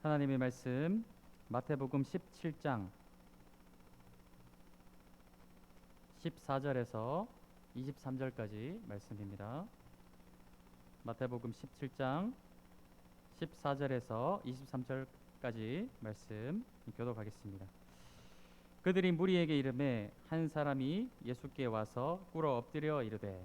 하나님의 말씀 마태복음 17장 14절에서 23절까지 말씀입니다. 마태복음 17장 14절에서 23절까지 말씀 교독하겠습니다. 그들이 무리에게 이르매 한 사람이 예수께 와서 꿇어 엎드려 이르되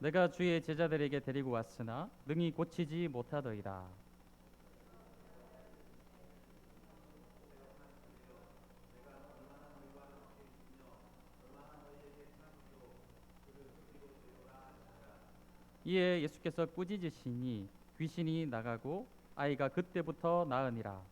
내가 주의 제자들에게 데리고 왔으나 능히 고치지 못하더이다. 이에 예수께서 꾸짖으시니 귀신이 나가고 아이가 그때부터 나으니라.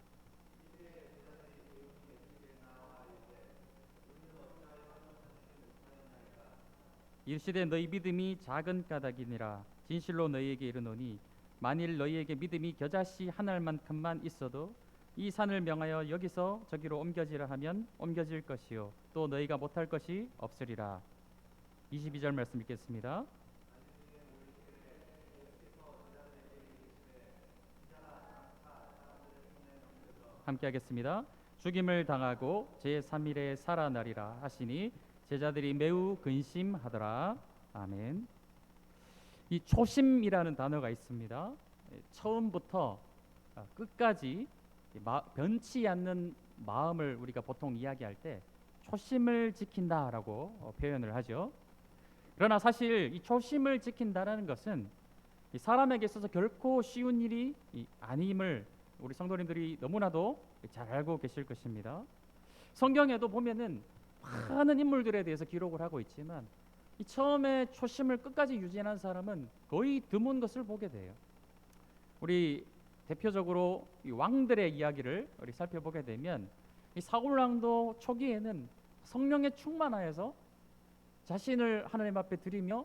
이르시되 너희 믿음이 작은 까닭이니라. 진실로 너희에게 이르노니 만일 너희에게 믿음이 겨자씨 한 알만큼만 있어도 이 산을 명하여 여기서 저기로 옮겨지라 하면 옮겨질 것이요 또 너희가 못할 것이 없으리라. 22절 말씀 읽겠습니다. 함께 하겠습니다. 죽임을 당하고 제3일에 살아나리라 하시니 제자들이 매우 근심하더라. 아멘. 이 초심이라는 단어가 있습니다. 처음부터 끝까지 변치 않는 마음을 우리가 보통 이야기할 때 초심을 지킨다라고 표현을 하죠. 그러나 사실 이 초심을 지킨다라는 것은 이 사람에게 있어서 결코 쉬운 일이 아님을 우리 성도님들이 너무나도 잘 알고 계실 것입니다. 성경에도 보면은 많은 인물들에 대해서 기록을 하고 있지만 이 처음에 초심을 끝까지 유지한 사람은 거의 드문 것을 보게 돼요. 우리 대표적으로 이 왕들의 이야기를 우리 살펴보게 되면 이 사울 왕도 초기에는 성령에 충만하여서 자신을 하나님 앞에 드리며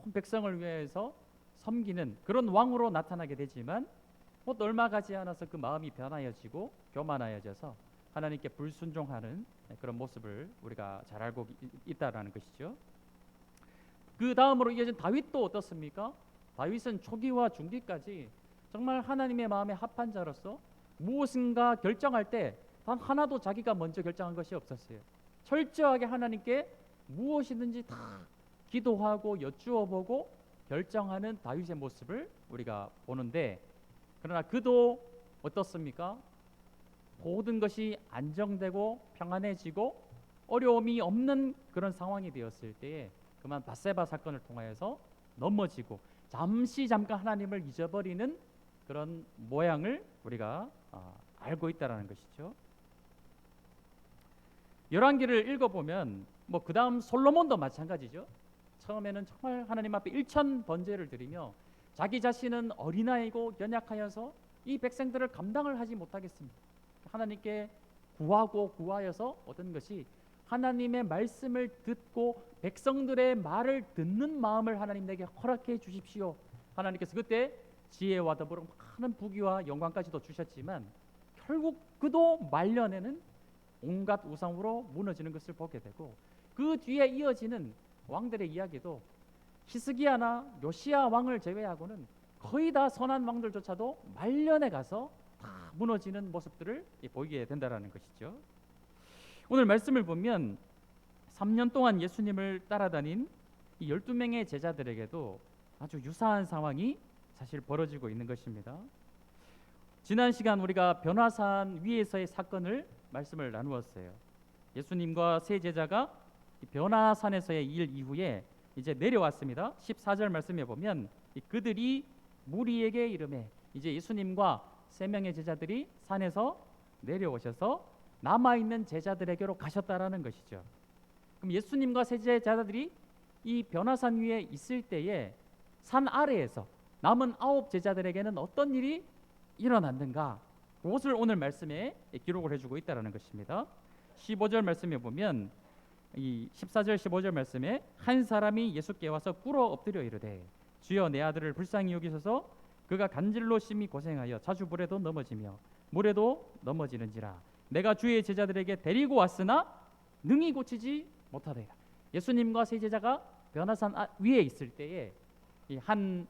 온 백성을 위해서 섬기는 그런 왕으로 나타나게 되지만 얼마 가지 않아서 그 마음이 변하여지고 교만하여져서 하나님께 불순종하는 그런 모습을 우리가 잘 알고 있다라는 것이죠. 그 다음으로 이어진 다윗도 어떻습니까? 다윗은 초기와 중기까지 정말 하나님의 마음에 합한 자로서 무엇인가 결정할 때 단 하나도 자기가 먼저 결정한 것이 없었어요. 철저하게 하나님께 무엇이든지 다 기도하고 여쭈어보고 결정하는 다윗의 모습을 우리가 보는데, 그러나 그도 어떻습니까? 모든 것이 안정되고 평안해지고 어려움이 없는 그런 상황이 되었을 때에 그만 밧세바 사건을 통하여서 넘어지고 잠깐 하나님을 잊어버리는 그런 모양을 우리가 알고 있다라는 것이죠. 열왕기를 읽어보면 그 다음 솔로몬도 마찬가지죠. 처음에는 정말 하나님 앞에 일천 번제를 드리며 자기 자신은 어린아이고 연약하여서 이 백성들을 감당을 하지 못하겠습니다. 하나님께 구하여서 얻은 것이 하나님의 말씀을 듣고 백성들의 말을 듣는 마음을 하나님 내게 허락해 주십시오. 하나님께서 그때 지혜와 더불어 많은 부귀와 영광까지도 주셨지만 결국 그도 말년에는 온갖 우상으로 무너지는 것을 보게 되고, 그 뒤에 이어지는 왕들의 이야기도 히스기야나 요시야 왕을 제외하고는 거의 다 선한 왕들조차도 말년에 가서 다 무너지는 모습들을 보이게 된다라는 것이죠. 오늘 말씀을 보면 3년 동안 예수님을 따라다닌 이 12명의 제자들에게도 아주 유사한 상황이 사실 벌어지고 있는 것입니다. 지난 시간 우리가 변화산 위에서의 사건을 말씀을 나누었어요. 예수님과 세 제자가 변화산에서의 일 이후에 이제 내려왔습니다. 14절 말씀에 보면 그들이 무리에게 이르매, 이제 예수님과 세 명의 제자들이 산에서 내려오셔서 남아있는 제자들에게로 가셨다라는 것이죠. 그럼 예수님과 세 제자들이 이 변화산 위에 있을 때에 산 아래에서 남은 9 제자들에게는 어떤 일이 일어났는가, 그것을 오늘 말씀에 기록을 해주고 있다는 것입니다. 15절 말씀에 보면 이 14절 15절 말씀에 한 사람이 예수께 와서 꿇어 엎드려 이르되 주여 내 아들을 불쌍히 여기소서 그가 간질로 심히 고생하여 자주 불에도 넘어지며 물에도 넘어지는지라 내가 주의 제자들에게 데리고 왔으나 능히 고치지 못하더이다. 예수님과 세 제자가 변화산 위에 있을 때에 이 한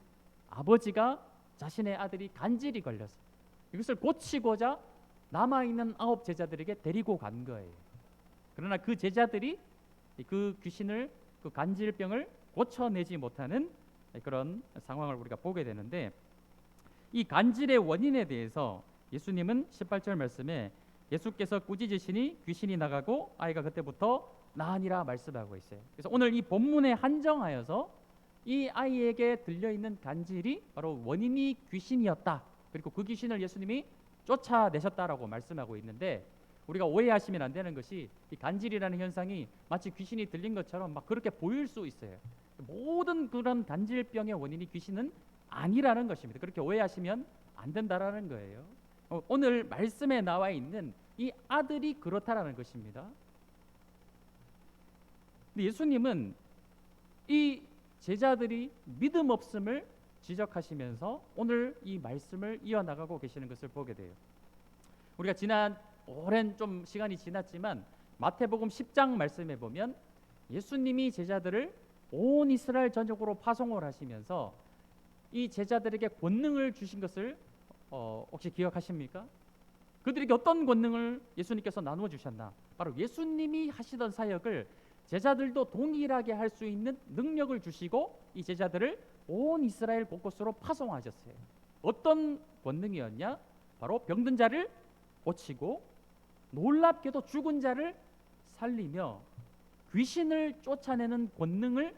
아버지가 자신의 아들이 간질이 걸려서 이것을 고치고자 남아있는 9 제자들에게 데리고 간 거예요. 그러나 그 제자들이 그 귀신을, 그 간질병을 고쳐내지 못하는 그런 상황을 우리가 보게 되는데, 이 간질의 원인에 대해서 예수님은 18절 말씀에 예수께서 꾸짖으시니 귀신이 나가고 아이가 그때부터 나으니라 말씀하고 있어요. 그래서 오늘 이 본문에 한정하여서 이 아이에게 들려있는 간질이 바로 원인이 귀신이었다, 그리고 그 귀신을 예수님이 쫓아내셨다라고 말씀하고 있는데, 우리가 오해하시면 안 되는 것이 이 간질이라는 현상이 마치 귀신이 들린 것처럼 막 그렇게 보일 수 있어요. 모든 그런 간질병의 원인이 귀신은 아니라는 것입니다. 그렇게 오해하시면 안 된다라는 거예요. 오늘 말씀에 나와 있는 이 아들이 그렇다라는 것입니다. 근데 예수님은 이 제자들이 믿음 없음을 지적하시면서 오늘 이 말씀을 이어나가고 계시는 것을 보게 돼요. 우리가 지난 오랜 좀 시간이 지났지만 마태복음 10장 말씀에 보면 예수님이 제자들을 온 이스라엘 전역으로 파송을 하시면서 이 제자들에게 권능을 주신 것을 혹시 기억하십니까? 그들에게 어떤 권능을 예수님께서 나누어 주셨나? 바로 예수님이 하시던 사역을 제자들도 동일하게 할 수 있는 능력을 주시고 이 제자들을 온 이스라엘 곳곳으로 파송하셨어요. 어떤 권능이었냐? 바로 병든 자를 고치고 놀랍게도 죽은 자를 살리며 귀신을 쫓아내는 권능을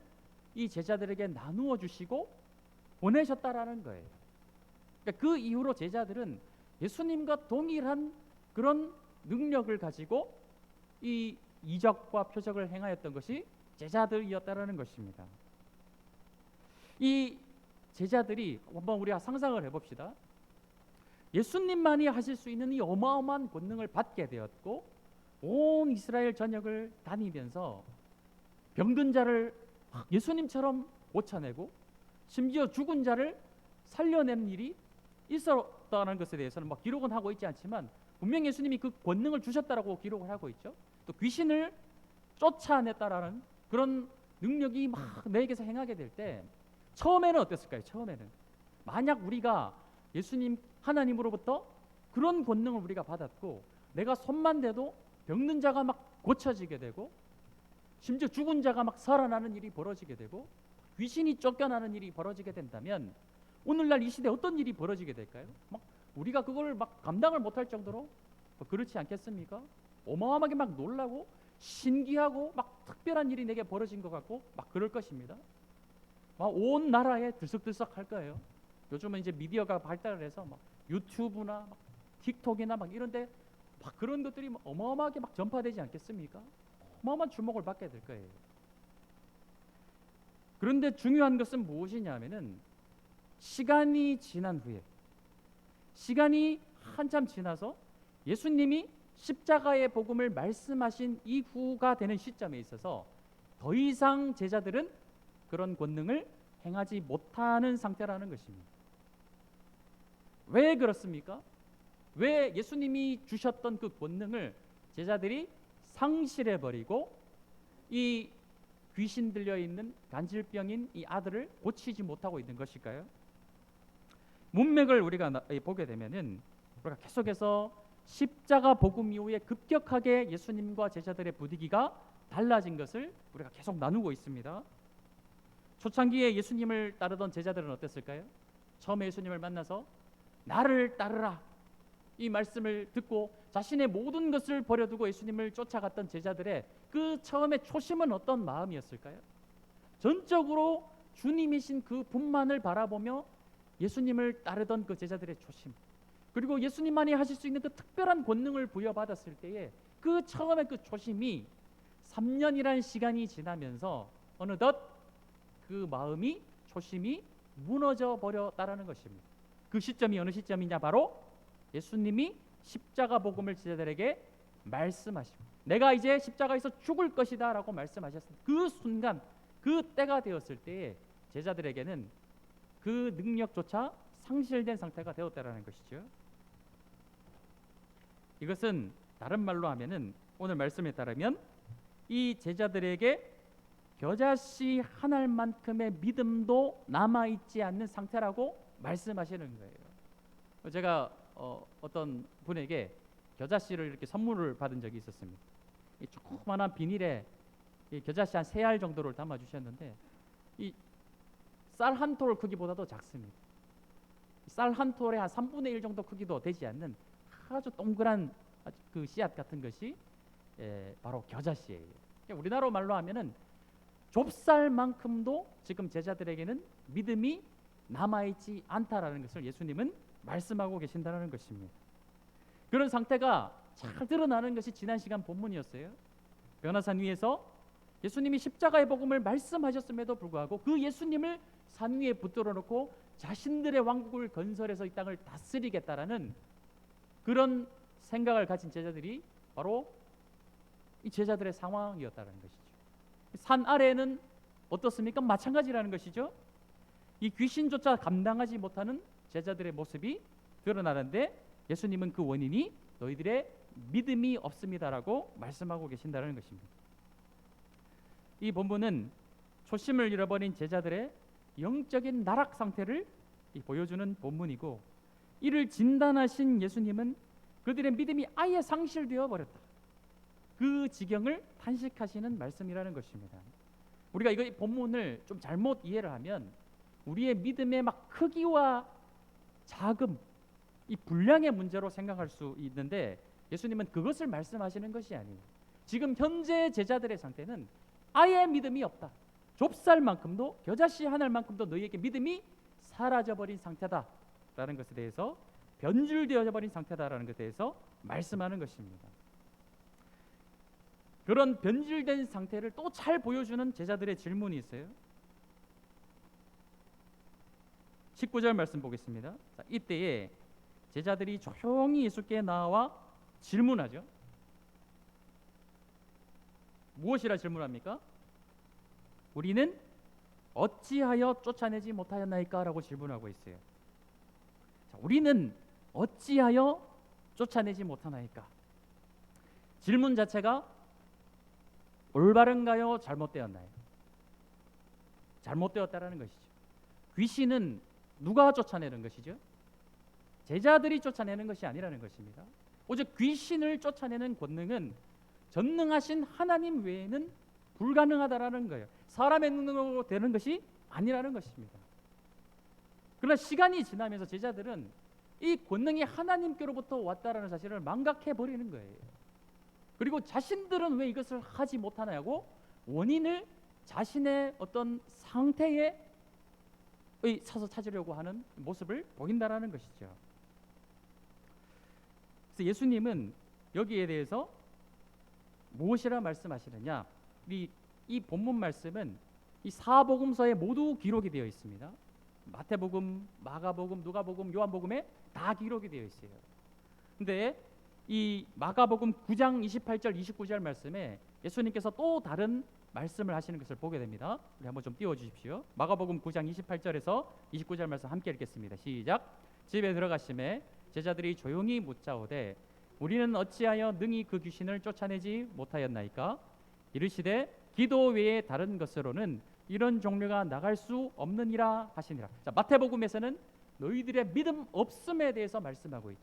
이 제자들에게 나누어 주시고 보내셨다라는 거예요. 그러니까 그 이후로 제자들은 예수님과 동일한 그런 능력을 가지고 이 이적과 표적을 행하였던 것이 제자들이었다라는 것입니다. 이 제자들이 한번 우리가 상상을 해봅시다. 예수님만이 하실 수 있는 이 어마어마한 권능을 받게 되었고 온 이스라엘 전역을 다니면서 병든 자를 예수님처럼 고쳐내고 심지어 죽은 자를 살려내는 일이 있었다는 것에 대해서는 뭐 기록은 하고 있지 않지만 분명히 예수님이 그 권능을 주셨다라고 기록을 하고 있죠. 또 귀신을 쫓아냈다라는 그런 능력이 막 내게서 행하게 될 때 처음에는 어땠을까요? 처음에는 만약 우리가 예수님 하나님으로부터 그런 권능을 우리가 받았고 내가 손만 대도 병든 자가 막 고쳐지게 되고 심지어 죽은 자가 막 살아나는 일이 벌어지게 되고 귀신이 쫓겨나는 일이 벌어지게 된다면 오늘날 이 시대에 어떤 일이 벌어지게 될까요? 막 우리가 그걸 막 감당을 못할 정도로 그렇지 않겠습니까? 어마어마하게 막 놀라고 신기하고 막 특별한 일이 내게 벌어진 것 같고 막 그럴 것입니다. 막 온 나라에 들썩들썩 할 거예요. 요즘은 이제 미디어가 발달을 해서 막 유튜브나 막 틱톡이나 막 이런데 막 그런 것들이 막 어마어마하게 막 전파되지 않겠습니까? 어마어마한 주목을 받게 될 거예요. 그런데 중요한 것은 무엇이냐면은 시간이 지난 후에, 시간이 한참 지나서 예수님이 십자가의 복음을 말씀하신 이후가 되는 시점에 있어서 더 이상 제자들은 그런 권능을 행하지 못하는 상태라는 것입니다. 왜 그렇습니까? 왜 예수님이 주셨던 그 권능을 제자들이 상실해버리고 이 귀신 들려있는 간질병인 이 아들을 고치지 못하고 있는 것일까요? 문맥을 우리가 보게 되면은 우리가 계속해서 십자가 복음 이후에 급격하게 예수님과 제자들의 분위기가 달라진 것을 우리가 계속 나누고 있습니다. 초창기에 예수님을 따르던 제자들은 어땠을까요? 처음에 예수님을 만나서 나를 따르라 이 말씀을 듣고 자신의 모든 것을 버려두고 예수님을 쫓아갔던 제자들의 그 처음에 초심은 어떤 마음이었을까요? 전적으로 주님이신 그 분만을 바라보며 예수님을 따르던 그 제자들의 초심, 그리고 예수님만이 하실 수 있는 그 특별한 권능을 부여받았을 때에 그 처음의 그 초심이 3년이라는 시간이 지나면서 어느덧 그 마음이, 초심이 무너져 버렸다라는 것입니다. 그 시점이 어느 시점이냐? 바로 예수님이 십자가 복음을 제자들에게 말씀하시고 내가 이제 십자가에서 죽을 것이다 라고 말씀하셨습니다. 그 순간, 그 때가 되었을 때에 제자들에게는 그 능력조차 상실된 상태가 되었다라는 것이죠. 이것은 다른 말로 하면은 오늘 말씀에 따르면 이 제자들에게 겨자씨 한 알만큼의 믿음도 남아있지 않는 상태라고 말씀하시는 거예요. 제가 어떤 분에게 겨자씨를 이렇게 선물을 받은 적이 있었습니다. 이 조그만한 비닐에 이 겨자씨 한 3알 정도를 담아 주셨는데 이 쌀 한 톨 크기보다도 작습니다. 쌀 한 톨의 한 3분의 1 정도 크기도 되지 않는 아주 동그란 그 씨앗 같은 것이 바로 겨자씨예요. 우리나라 말로 하면은 좁쌀만큼도 지금 제자들에게는 믿음이 남아있지 않다라는 것을 예수님은 말씀하고 계신다는 것입니다. 그런 상태가 잘 드러나는 것이 지난 시간 본문이었어요. 변화산 위에서 예수님이 십자가의 복음을 말씀하셨음에도 불구하고 그 예수님을 산 위에 붙들어 놓고 자신들의 왕국을 건설해서 이 땅을 다스리겠다라는 그런 생각을 가진 제자들이 바로 이 제자들의 상황이었다는 것이죠. 산 아래에는 어떻습니까? 마찬가지라는 것이죠. 이 귀신조차 감당하지 못하는 제자들의 모습이 드러나는데 예수님은 그 원인이 너희들의 믿음이 없습니다라고 말씀하고 계신다는 것입니다. 이 본문은 초심을 잃어버린 제자들의 영적인 나락 상태를 보여주는 본문이고, 이를 진단하신 예수님은 그들의 믿음이 아예 상실되어 버렸다, 그 지경을 탄식하시는 말씀이라는 것입니다. 우리가 이 본문을 좀 잘못 이해를 하면 우리의 믿음의 막 크기와 작음, 이 분량의 문제로 생각할 수 있는데, 예수님은 그것을 말씀하시는 것이 아니에요. 지금 현재 제자들의 상태는 아예 믿음이 없다, 좁쌀만큼도 겨자씨 한 알만큼도 너희에게 믿음이 사라져버린 상태다라는 것에 대해서, 변질되어 버린 상태다라는 것에 대해서 말씀하는 것입니다. 그런 변질된 상태를 또 잘 보여주는 제자들의 질문이 있어요. 19절 말씀 보겠습니다. 자, 이때에 제자들이 조용히 예수께 나와 질문하죠. 무엇이라 질문합니까? 우리는 어찌하여 쫓아내지 못하였나이까? 라고 질문하고 있어요. 자, 우리는 어찌하여 쫓아내지 못하나이까? 질문 자체가 올바른가요? 잘못되었나요? 잘못되었다라는 것이죠. 귀신은 누가 쫓아내는 것이죠? 제자들이 쫓아내는 것이 아니라는 것입니다. 오직 귀신을 쫓아내는 권능은 전능하신 하나님 외에는 불가능하다라는 거예요. 사람의 능력으로 되는 것이 아니라는 것입니다. 그러나 시간이 지나면서 제자들은 이 권능이 하나님께로부터 왔다라는 사실을 망각해 버리는 거예요. 그리고 자신들은 왜 이것을 하지 못하냐고 원인을 자신의 어떤 상태에 사서 찾으려고 하는 모습을 보인다라는 것이죠. 그래서 예수님은 여기에 대해서 무엇이라 말씀하시느냐? 이 본문 말씀은 이 사복음서에 모두 기록이 되어 있습니다. 마태복음, 마가복음, 누가복음, 요한복음에 다 기록이 되어 있어요. 근데 이 마가복음 9장 28절 29절 말씀에 예수님께서 또 다른 말씀을 하시는 것을 보게 됩니다. 우리 한번 좀 띄워주십시오. 마가복음 9장 28절에서 29절 말씀 함께 읽겠습니다. 시작. 집에 들어가심에 제자들이 조용히 묻자오되 우리는 어찌하여 능히 그 귀신을 쫓아내지 못하였나이까? 이르시되 기도 외에 다른 것으로는 이런 종류가 나갈 수 없느니라 하시니라. 자, 마태복음에서는 너희들의 믿음 없음에 대해서 말씀하고 있죠.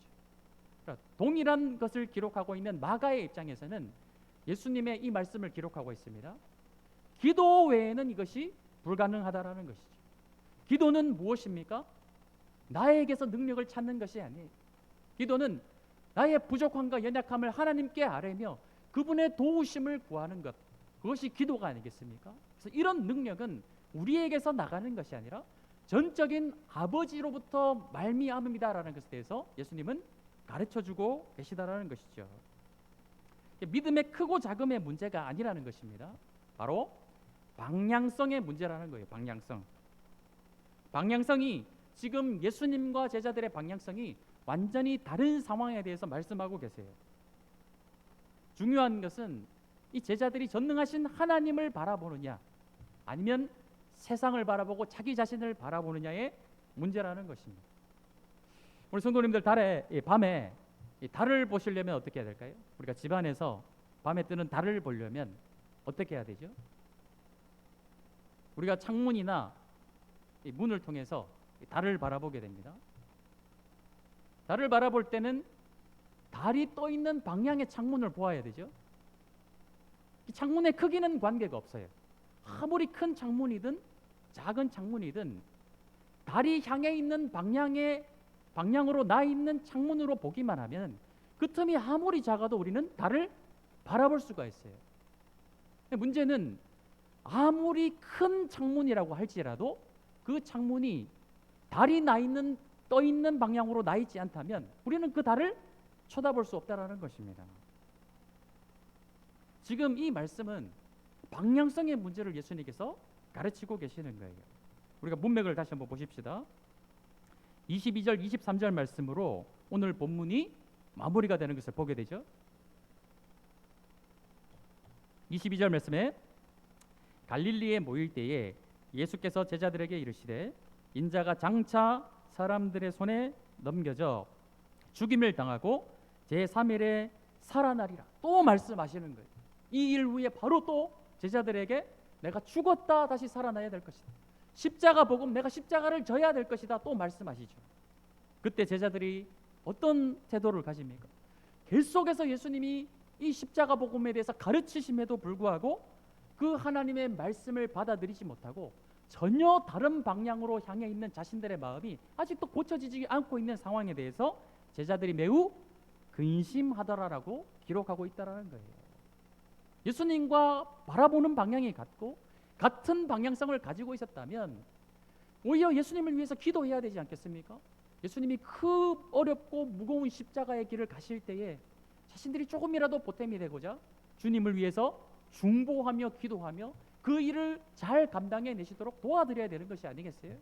그러니까 동일한 것을 기록하고 있는 마가의 입장에서는 예수님의 이 말씀을 기록하고 있습니다. 기도 외에는 이것이 불가능하다라는 것이죠. 기도는 무엇입니까? 나에게서 능력을 찾는 것이 아니에요. 기도는 나의 부족함과 연약함을 하나님께 아뢰며 그분의 도우심을 구하는 것, 그것이 기도가 아니겠습니까? 그래서 이런 능력은 우리에게서 나가는 것이 아니라 전적인 아버지로부터 말미암음이다라는 것에 대해서 예수님은 가르쳐주고 계시다라는 것이죠. 믿음의 크고 작음의 문제가 아니라는 것입니다. 바로 방향성의 문제라는 거예요. 방향성이 지금 예수님과 제자들의 방향성이 완전히 다른 상황에 대해서 말씀하고 계세요. 중요한 것은 이 제자들이 전능하신 하나님을 바라보느냐 아니면 세상을 바라보고 자기 자신을 바라보느냐의 문제라는 것입니다. 우리 성도님들 밤에 달을 보시려면 어떻게 해야 될까요? 우리가 집안에서 밤에 뜨는 달을 보려면 어떻게 해야 되죠? 우리가 창문이나 이 문을 통해서 달을 바라보게 됩니다. 달을 바라볼 때는 달이 떠 있는 방향의 창문을 보아야 되죠. 창문의 크기는 관계가 없어요. 아무리 큰 창문이든 작은 창문이든 달이 향해 있는 방향으로 나 있는 창문으로 보기만 하면 그 틈이 아무리 작아도 우리는 달을 바라볼 수가 있어요. 문제는 아무리 큰 창문이라고 할지라도 그 창문이 달이 떠 있는 방향으로 나 있지 않다면 우리는 그 달을 쳐다볼 수 없다라는 것입니다. 지금 이 말씀은 방향성의 문제를 예수님께서 가르치고 계시는 거예요. 우리가 문맥을 다시 한번 보십시다. 22절 23절 말씀으로 오늘 본문이 마무리가 되는 것을 보게 되죠. 22절 말씀에 갈릴리에 모일 때에 예수께서 제자들에게 이르시되 인자가 장차 사람들의 손에 넘겨져 죽임을 당하고 제3일에 살아나리라. 또 말씀하시는 거예요. 이 일 후에 바로 또 제자들에게 내가 죽었다 다시 살아나야 될 것이다. 십자가 복음, 내가 십자가를 져야 될 것이다. 또 말씀하시죠. 그때 제자들이 어떤 태도를 가집니까? 계속해서 예수님이 이 십자가 복음에 대해서 가르치심에도 불구하고 그 하나님의 말씀을 받아들이지 못하고 전혀 다른 방향으로 향해 있는 자신들의 마음이 아직도 고쳐지지 않고 있는 상황에 대해서 제자들이 매우 근심하더라라고 기록하고 있다는 거예요. 예수님과 바라보는 방향이 같고 같은 방향성을 가지고 있었다면 오히려 예수님을 위해서 기도해야 되지 않겠습니까? 예수님이 그 어렵고 무거운 십자가의 길을 가실 때에 자신들이 조금이라도 보탬이 되고자 주님을 위해서 중보하며 기도하며 그 일을 잘 감당해 내시도록 도와드려야 되는 것이 아니겠어요?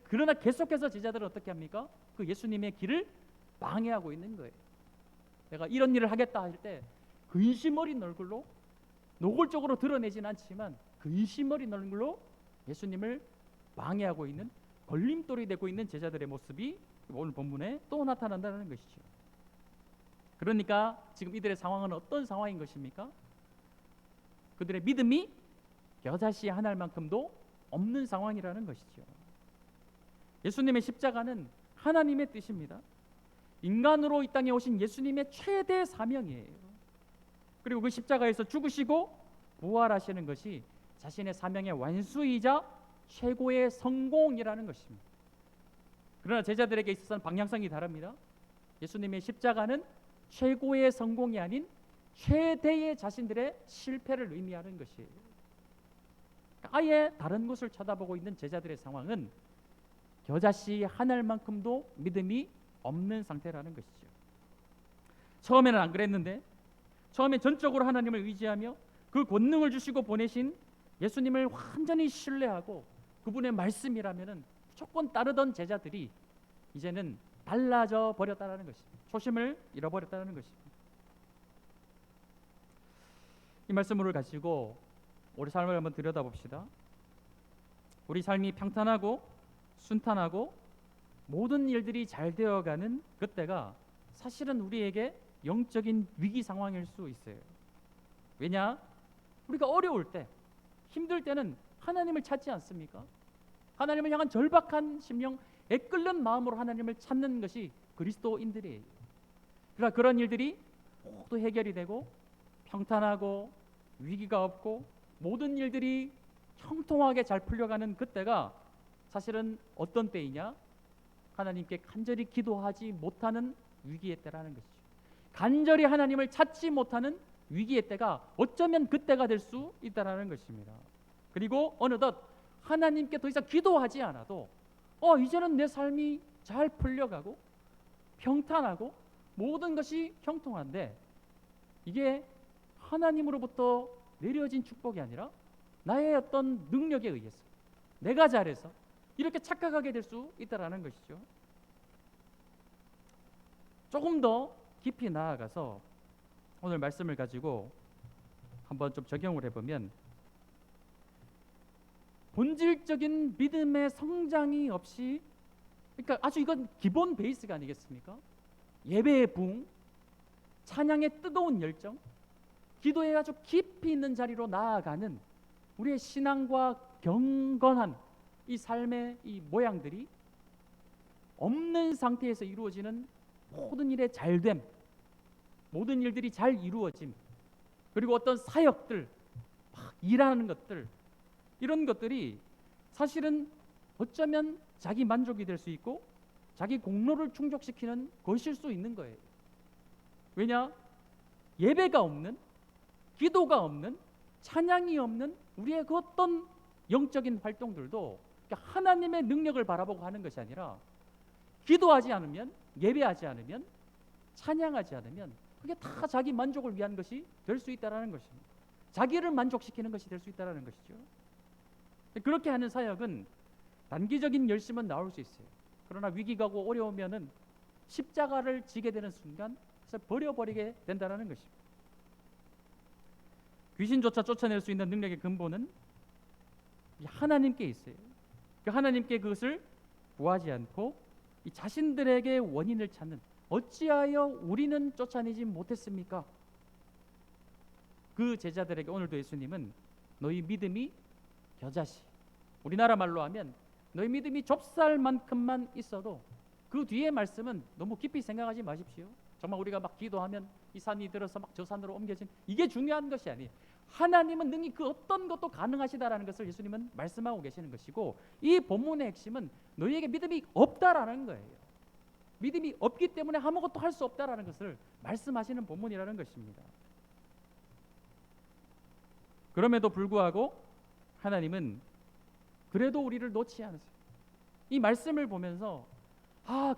그러나 계속해서 제자들은 어떻게 합니까? 그 예수님의 길을 방해하고 있는 거예요. 내가 이런 일을 하겠다 할 때 근심 어린 얼굴로 노골적으로 드러내진 않지만 근심 어린 얼굴로 예수님을 방해하고 있는 걸림돌이 되고 있는 제자들의 모습이 오늘 본문에 또 나타난다는 것이죠. 그러니까 지금 이들의 상황은 어떤 상황인 것입니까? 그들의 믿음이 겨자씨 한 알만큼도 없는 상황이라는 것이죠. 예수님의 십자가는 하나님의 뜻입니다. 인간으로 이 땅에 오신 예수님의 최대 사명이에요. 그리고 그 십자가에서 죽으시고 부활하시는 것이 자신의 사명의 완수이자 최고의 성공이라는 것입니다. 그러나 제자들에게 있어서는 방향성이 다릅니다. 예수님의 십자가는 최고의 성공이 아닌 최대의 자신들의 실패를 의미하는 것이에요. 아예 다른 곳을 쳐다보고 있는 제자들의 상황은 겨자씨 한 알만큼도 믿음이 없는 상태라는 것이죠. 처음에는 안 그랬는데 처음에 전적으로 하나님을 의지하며 그 권능을 주시고 보내신 예수님을 완전히 신뢰하고 그분의 말씀이라면은 무조건 따르던 제자들이 이제는 달라져 버렸다는 것입니다. 초심을 잃어버렸다는 것입니다. 이 말씀을 가지고 우리 삶을 한번 들여다봅시다. 우리 삶이 평탄하고 순탄하고 모든 일들이 잘 되어가는 그때가 사실은 우리에게 영적인 위기 상황일 수 있어요. 왜냐? 우리가 어려울 때, 힘들 때는 하나님을 찾지 않습니까? 하나님을 향한 절박한 심령, 애끓는 마음으로 하나님을 찾는 것이 그리스도인들이에요. 그러나 그런 일들이 모두 해결이 되고 평탄하고 위기가 없고 모든 일들이 형통하게 잘 풀려가는 그때가 사실은 어떤 때이냐? 하나님께 간절히 기도하지 못하는 위기의 때라는 것이죠. 간절히 하나님을 찾지 못하는 위기의 때가 어쩌면 그때가 될 수 있다는 것입니다. 그리고 어느덧 하나님께 더 이상 기도하지 않아도 이제는 내 삶이 잘 풀려가고 평탄하고 모든 것이 형통한데 이게 하나님으로부터 내려진 축복이 아니라 나의 어떤 능력에 의해서 내가 잘해서 이렇게 착각하게 될 수 있다는 것이죠. 조금 더 깊이 나아가서 오늘 말씀을 가지고 한번 좀 적용을 해보면 본질적인 믿음의 성장이 없이 그러니까 아주 이건 기본 베이스가 아니겠습니까? 예배의 부흥, 찬양의 뜨거운 열정, 기도에 아주 깊이 있는 자리로 나아가는 우리의 신앙과 경건한 이 삶의 이 모양들이 없는 상태에서 이루어지는 모든 일의 잘됨, 모든 일들이 잘 이루어짐, 그리고 어떤 사역들, 막 일하는 것들, 이런 것들이 사실은 어쩌면 자기 만족이 될 수 있고 자기 공로를 충족시키는 것일 수 있는 거예요. 왜냐? 예배가 없는, 기도가 없는, 찬양이 없는 우리의 그 어떤 영적인 활동들도 하나님의 능력을 바라보고 하는 것이 아니라, 기도하지 않으면, 예배하지 않으면, 찬양하지 않으면 그게 다 자기 만족을 위한 것이 될 수 있다는 것입니다. 자기를 만족시키는 것이 될 수 있다는 것이죠. 그렇게 하는 사역은 단기적인 열심은 나올 수 있어요. 그러나 위기가 오고 어려우면은 십자가를 지게 되는 순간 그래서 버려버리게 된다는 것입니다. 귀신조차 쫓아낼 수 있는 능력의 근본은 하나님께 있어요. 그 하나님께 그것을 구하지 않고 이 자신들에게 원인을 찾는, 어찌하여 우리는 쫓아내지 못했습니까? 그 제자들에게 오늘도 예수님은 너희 믿음이 겨자씨, 우리나라 말로 하면 너희 믿음이 좁쌀만큼만 있어도, 그 뒤에 말씀은 너무 깊이 생각하지 마십시오. 정말 우리가 막 기도하면 이 산이 들어서 막 저 산으로 옮겨진, 이게 중요한 것이 아니에요. 하나님은 능히 그 어떤 것도 가능하시다라는 것을 예수님은 말씀하고 계시는 것이고, 이 본문의 핵심은 너희에게 믿음이 없다라는 거예요. 믿음이 없기 때문에 아무것도 할 수 없다라는 것을 말씀하시는 본문이라는 것입니다. 그럼에도 불구하고 하나님은 그래도 우리를 놓지 않으세요. 이 말씀을 보면서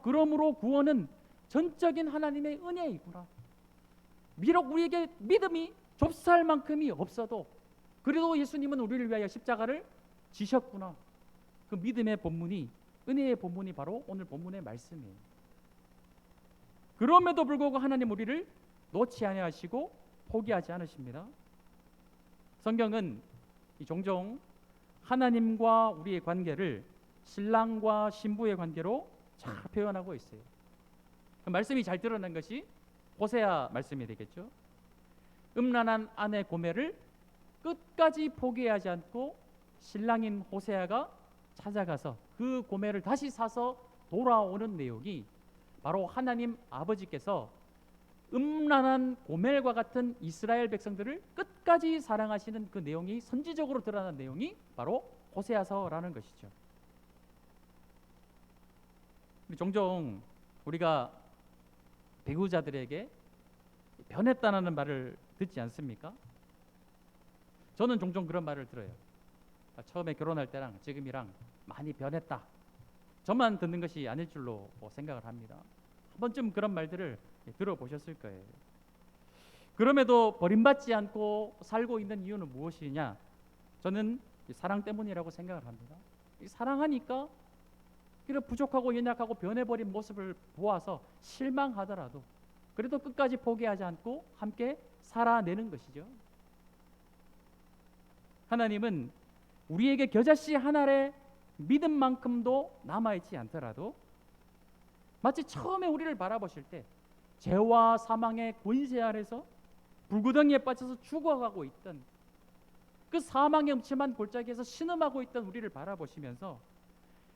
그러므로 구원은 전적인 하나님의 은혜이구나. 비록 우리에게 믿음이 좁쌀만큼이 없어도 그래도 예수님은 우리를 위하여 십자가를 지셨구나. 그 믿음의 본문이, 은혜의 본문이 바로 오늘 본문의 말씀이에요. 그럼에도 불구하고 하나님 우리를 놓지 아니하시고 포기하지 않으십니다. 성경은 종종 하나님과 우리의 관계를 신랑과 신부의 관계로 잘 표현하고 있어요. 그 말씀이 잘 드러난 것이 호세아 말씀이 되겠죠. 음란한 아내 고멜을 끝까지 포기하지 않고 신랑인 호세아가 찾아가서 그 고멜을 다시 사서 돌아오는 내용이 바로 하나님 아버지께서 음란한 고멜과 같은 이스라엘 백성들을 끝까지 사랑하시는 그 내용이 선지적으로 드러난 내용이 바로 호세아서라는 것이죠. 종종 우리가 배우자들에게 변했다는 말을 듣지 않습니까? 저는 종종 그런 말을 들어요. 처음에 결혼할 때랑 지금이랑 많이 변했다. 저만 듣는 것이 아닐 줄로 생각을 합니다. 한 번쯤 그런 말들을 들어보셨을 거예요. 그럼에도 버림받지 않고 살고 있는 이유는 무엇이냐? 저는 사랑 때문이라고 생각을 합니다. 사랑하니까 이런 부족하고 연약하고 변해버린 모습을 보아서 실망하더라도 그래도 끝까지 포기하지 않고 함께 살아내는 것이죠. 하나님은 우리에게 겨자씨 한 알의 믿음만큼도 남아있지 않더라도 마치 처음에 우리를 바라보실 때 죄와 사망의 권세 아래서 불구덩이에 빠져서 죽어가고 있던, 그 사망의 음침한 골짜기에서 신음하고 있던 우리를 바라보시면서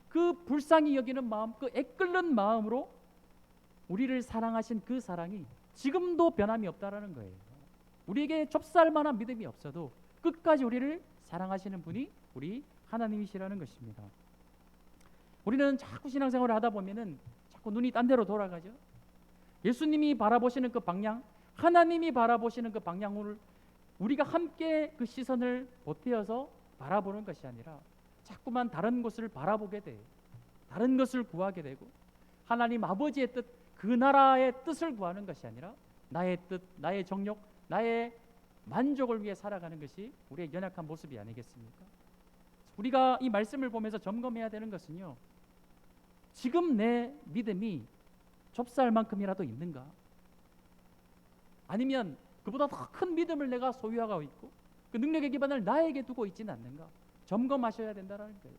그 불쌍히 여기는 마음, 그 애끓는 마음으로 우리를 사랑하신 그 사랑이 지금도 변함이 없다라는 거예요. 우리에게 좁쌀만한 믿음이 없어도 끝까지 우리를 사랑하시는 분이 우리 하나님이시라는 것입니다. 우리는 자꾸 신앙생활을 하다 보면은 자꾸 눈이 딴 데로 돌아가죠. 예수님이 바라보시는 그 방향, 하나님이 바라보시는 그 방향을 우리가 함께 그 시선을 보태어서 바라보는 것이 아니라 자꾸만 다른 곳을 바라보게 돼요. 다른 것을 구하게 되고 하나님 아버지의 뜻, 그 나라의 뜻을 구하는 것이 아니라 나의 뜻, 나의 정욕, 나의 만족을 위해 살아가는 것이 우리의 연약한 모습이 아니겠습니까? 우리가 이 말씀을 보면서 점검해야 되는 것은요, 지금 내 믿음이 좁쌀만큼이라도 있는가? 아니면 그보다 더 큰 믿음을 내가 소유하고 있고 그 능력의 기반을 나에게 두고 있지는 않는가? 점검하셔야 된다는 거예요.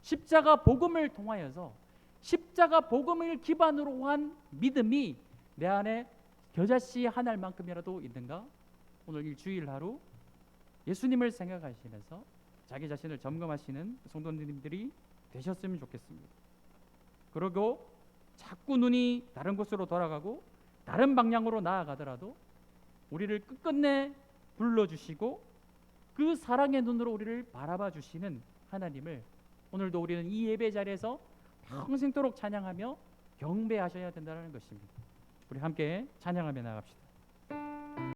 십자가 복음을 통하여서 십자가 복음을 기반으로 한 믿음이 내 안에 겨자씨 한 알만큼이라도 있는가? 오늘 이 주일 하루 예수님을 생각하시면서 자기 자신을 점검하시는 성도님들이 되셨으면 좋겠습니다. 그리고 자꾸 눈이 다른 곳으로 돌아가고 다른 방향으로 나아가더라도 우리를 끝끝내 불러주시고 그 사랑의 눈으로 우리를 바라봐 주시는 하나님을 오늘도 우리는 이 예배 자리에서 평생도록 찬양하며 경배하셔야 된다는 것입니다. 우리 함께 찬양하며 나갑시다.